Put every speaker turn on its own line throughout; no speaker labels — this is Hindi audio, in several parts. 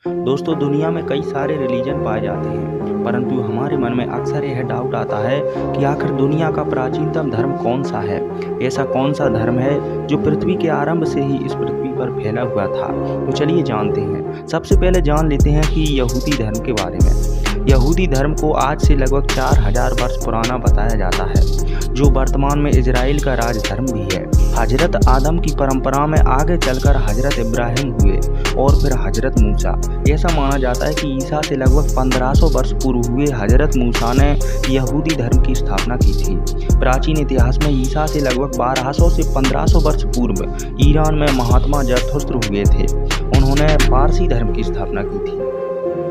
दोस्तों, दुनिया में कई सारे रिलीजन पाए जाते हैं, परंतु हमारे मन में अक्सर यह डाउट आता है कि आखिर दुनिया का प्राचीनतम धर्म कौन सा है। ऐसा कौन सा धर्म है जो पृथ्वी के आरंभ से ही इस पृथ्वी पर फैला हुआ था। तो चलिए जानते हैं। सबसे पहले जान लेते हैं कि यहूदी धर्म के बारे में। यहूदी धर्म को आज से लगभग 4000 वर्ष पुराना बताया जाता है, जो वर्तमान में इजराइल का राज धर्म भी है। हजरत आदम की परंपरा में आगे चलकर हजरत इब्राहिम हुए और फिर हजरत मूसा। ऐसा माना जाता है कि ईसा से लगभग 1500 वर्ष पूर्व हुए हजरत मूसा ने यहूदी धर्म की स्थापना की थी। प्राचीन इतिहास में ईसा से लगभग 1200 से 1500 वर्ष पूर्व ईरान में महात्मा जरथुस्त्र हुए थे। उन्होंने पारसी धर्म की स्थापना की थी।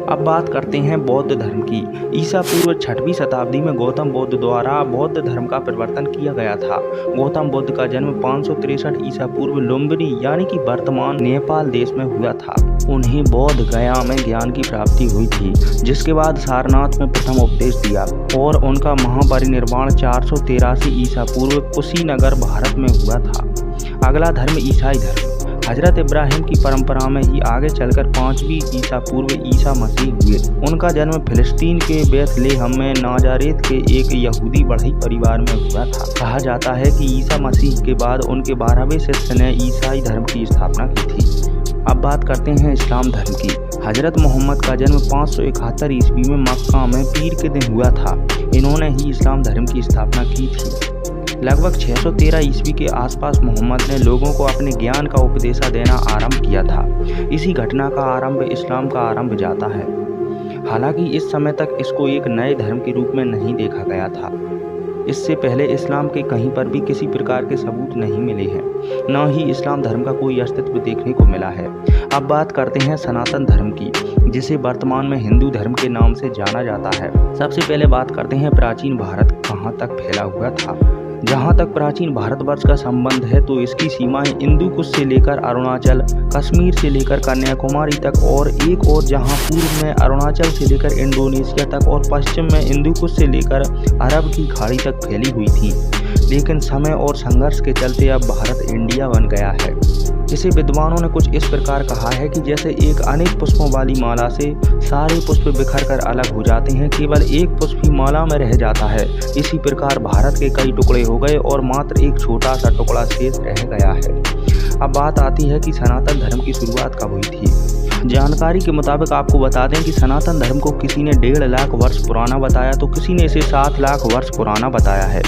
अब बात करते हैं बौद्ध धर्म की। ईसा पूर्व 6वीं शताब्दी में गौतम बुद्ध द्वारा बौद्ध धर्म का प्रवर्तन किया गया था। गौतम बुद्ध का जन्म 563 ईसा पूर्व लुम्बिनी यानी कि वर्तमान नेपाल देश में हुआ था। उन्हें बौद्ध गया में ज्ञान की प्राप्ति हुई थी, जिसके बाद सारनाथ में प्रथम उपदेश दिया और उनका महापरिनिर्वाण 483 ईसा पूर्व कुशीनगर भारत में हुआ था। अगला धर्म ईसाई धर्म। हजरत इब्राहिम की परंपरा में ही आगे चलकर 5वीं ईसा पूर्व ईसा मसीह हुए। उनका जन्म फिलिस्तीन के बेथलेहम में नाजारेत के एक यहूदी बढ़ई परिवार में हुआ था। कहा जाता है कि ईसा मसीह के बाद उनके 12वें शिष्य ने ईसाई धर्म की स्थापना की थी। अब बात करते हैं इस्लाम धर्म की। हजरत मोहम्मद का जन्म 571 ईस्वी में मक्का में पीर के दिन हुआ था। इन्होंने ही इस्लाम धर्म की स्थापना की थी। लगभग 613 ईस्वी के आसपास मोहम्मद ने लोगों को अपने ज्ञान का उपदेश देना आरंभ किया था। इसी घटना का आरंभ इस्लाम का आरंभ जाता है। हालांकि इस समय तक इसको एक नए धर्म के रूप में नहीं देखा गया था। इससे पहले इस्लाम के कहीं पर भी किसी प्रकार के सबूत नहीं मिले हैं, न ही इस्लाम धर्म का कोई अस्तित्व देखने को मिला है। अब बात करते हैं सनातन धर्म की, जिसे वर्तमान में हिंदू धर्म के नाम से जाना जाता है। सबसे पहले बात करते हैं प्राचीन भारत कहाँ तक फैला हुआ था। जहाँ तक प्राचीन भारतवर्ष का संबंध है तो इसकी सीमाएं इंदु कुश से लेकर अरुणाचल, कश्मीर से लेकर कन्याकुमारी तक और एक और जहाँ पूर्व में अरुणाचल से लेकर इंडोनेशिया तक और पश्चिम में इंदु कुश से लेकर अरब की खाड़ी तक फैली हुई थी। लेकिन समय और संघर्ष के चलते अब भारत इंडिया बन गया है। इसे विद्वानों ने कुछ इस प्रकार कहा है कि जैसे एक अनेक पुष्पों वाली माला से सारे पुष्प बिखर कर अलग हो जाते हैं, केवल एक पुष्प ही माला में रह जाता है। इसी प्रकार भारत के कई टुकड़े हो गए और मात्र एक छोटा सा टुकड़ा शेष रह गया है। अब बात आती है कि सनातन धर्म की शुरुआत कब हुई थी। जानकारी के मुताबिक आपको बता दें कि सनातन धर्म को किसी ने 1.5 लाख वर्ष पुराना बताया तो किसी ने इसे 7 लाख वर्ष पुराना बताया है।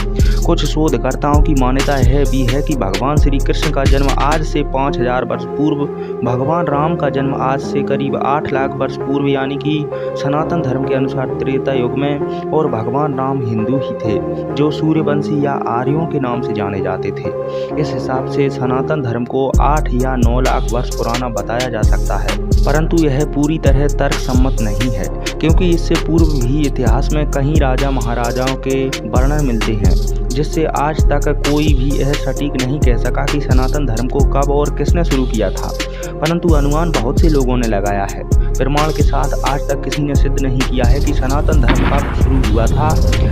कुछ शोधकर्ताओं की मान्यता यह भी है कि भगवान श्री कृष्ण का जन्म आज से 5000 वर्ष पूर्व, भगवान राम का जन्म आज से करीब 8 लाख वर्ष पूर्व यानी कि सनातन धर्म के अनुसार त्रेता युग में, और भगवान राम हिंदू ही थे जो सूर्यवंशी या आर्यों के नाम से जाने जाते थे। इस हिसाब से सनातन धर्म को 8 या 9 लाख वर्ष पुराना बताया जा सकता है, परंतु यह पूरी तरह तर्क सम्मत नहीं है, क्योंकि इससे पूर्व भी इतिहास में कई राजा महाराजाओं के वर्णन मिलते हैं, जिससे आज तक कोई भी यह सटीक नहीं कह सका कि सनातन धर्म को कब और किसने शुरू किया था। परंतु अनुमान बहुत से लोगों ने लगाया है। प्रमाण के साथ आज तक किसी ने सिद्ध नहीं किया है कि सनातन धर्म कब शुरू हुआ था,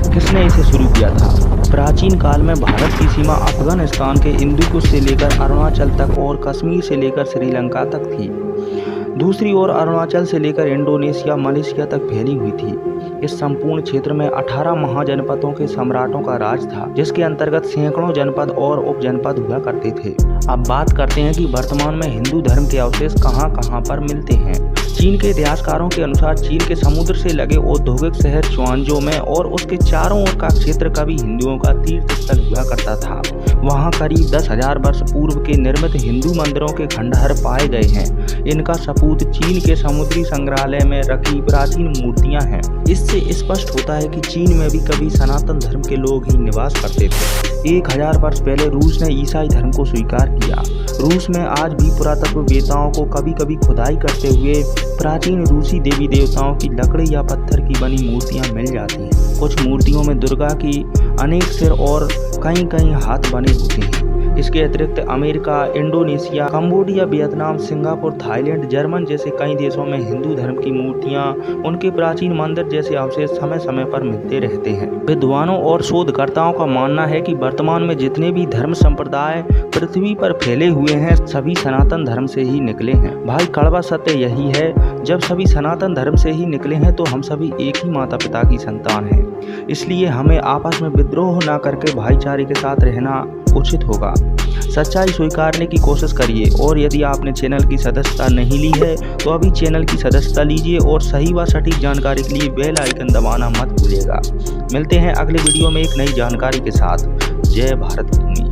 किसने इसे शुरू किया था। प्राचीन काल में भारत की सीमा अफगानिस्तान के इंदु कुश से लेकर अरुणाचल तक और कश्मीर से लेकर श्रीलंका तक थी। दूसरी ओर अरुणाचल से लेकर इंडोनेशिया, मलेशिया तक फैली हुई थी। इस संपूर्ण क्षेत्र में 18 महाजनपदों के सम्राटों का राज था, जिसके अंतर्गत सैकड़ों जनपद और उपजनपद हुआ करते थे। अब बात करते हैं कि वर्तमान में हिंदू धर्म के अवशेष कहाँ कहाँ पर मिलते हैं। चीन के इतिहासकारों के अनुसार चीन के समुद्र से लगे औद्योगिक शहर च्वांजो में और उसके चारों ओर का क्षेत्र कभी हिंदुओं का तीर्थ स्थल हुआ करता था। वहां करीब 10,000 वर्ष पूर्व के निर्मित हिंदू मंदिरों के खंडहर पाए गए हैं। इनका सबूत चीन के समुद्री संग्रहालय में रखी प्राचीन मूर्तियां हैं। इससे स्पष्ट होता है कि चीन में भी कभी सनातन धर्म के लोग ही निवास करते थे। 1000 वर्ष पहले रूस ने ईसाई धर्म को स्वीकार किया। रूस में आज भी पुरातत्ववेताओं को कभी कभी खुदाई करते हुए प्राचीन रूसी देवी देवताओं की लकड़ी या पत्थर की बनी मूर्तियां मिल जाती हैं। कुछ मूर्तियों में दुर्गा की अनेक सिर और कई कई हाथ बने होते हैं। इसके अतिरिक्त America, Indonesia, Cambodia, Vietnam, Singapore, Thailand, German जैसे कई देशों में हिंदू धर्म की मूर्तियां, उनके प्राचीन मंदिर जैसे अवशेष समय समय पर मिलते रहते हैं। विद्वानों और शोधकर्ताओं का मानना है कि वर्तमान में जितने भी धर्म संप्रदाय पृथ्वी पर फैले हुए हैं सभी सनातन धर्म से ही निकले हैं। भाई कड़वा सत्य यही है, जब सभी सनातन धर्म से ही निकले हैं तो हम सभी एक ही माता पिता की संतान हैं। इसलिए हमें आपस में विद्रोह न करके भाईचारे के साथ रहना उचित होगा। सच्चाई स्वीकारने की कोशिश करिए और यदि आपने चैनल की सदस्यता नहीं ली है तो अभी चैनल की सदस्यता लीजिए और सही व सटीक जानकारी के लिए बेल आइकन दबाना मत भूलिएगा। मिलते हैं अगले वीडियो में एक नई जानकारी के साथ। जय भारत भूमि।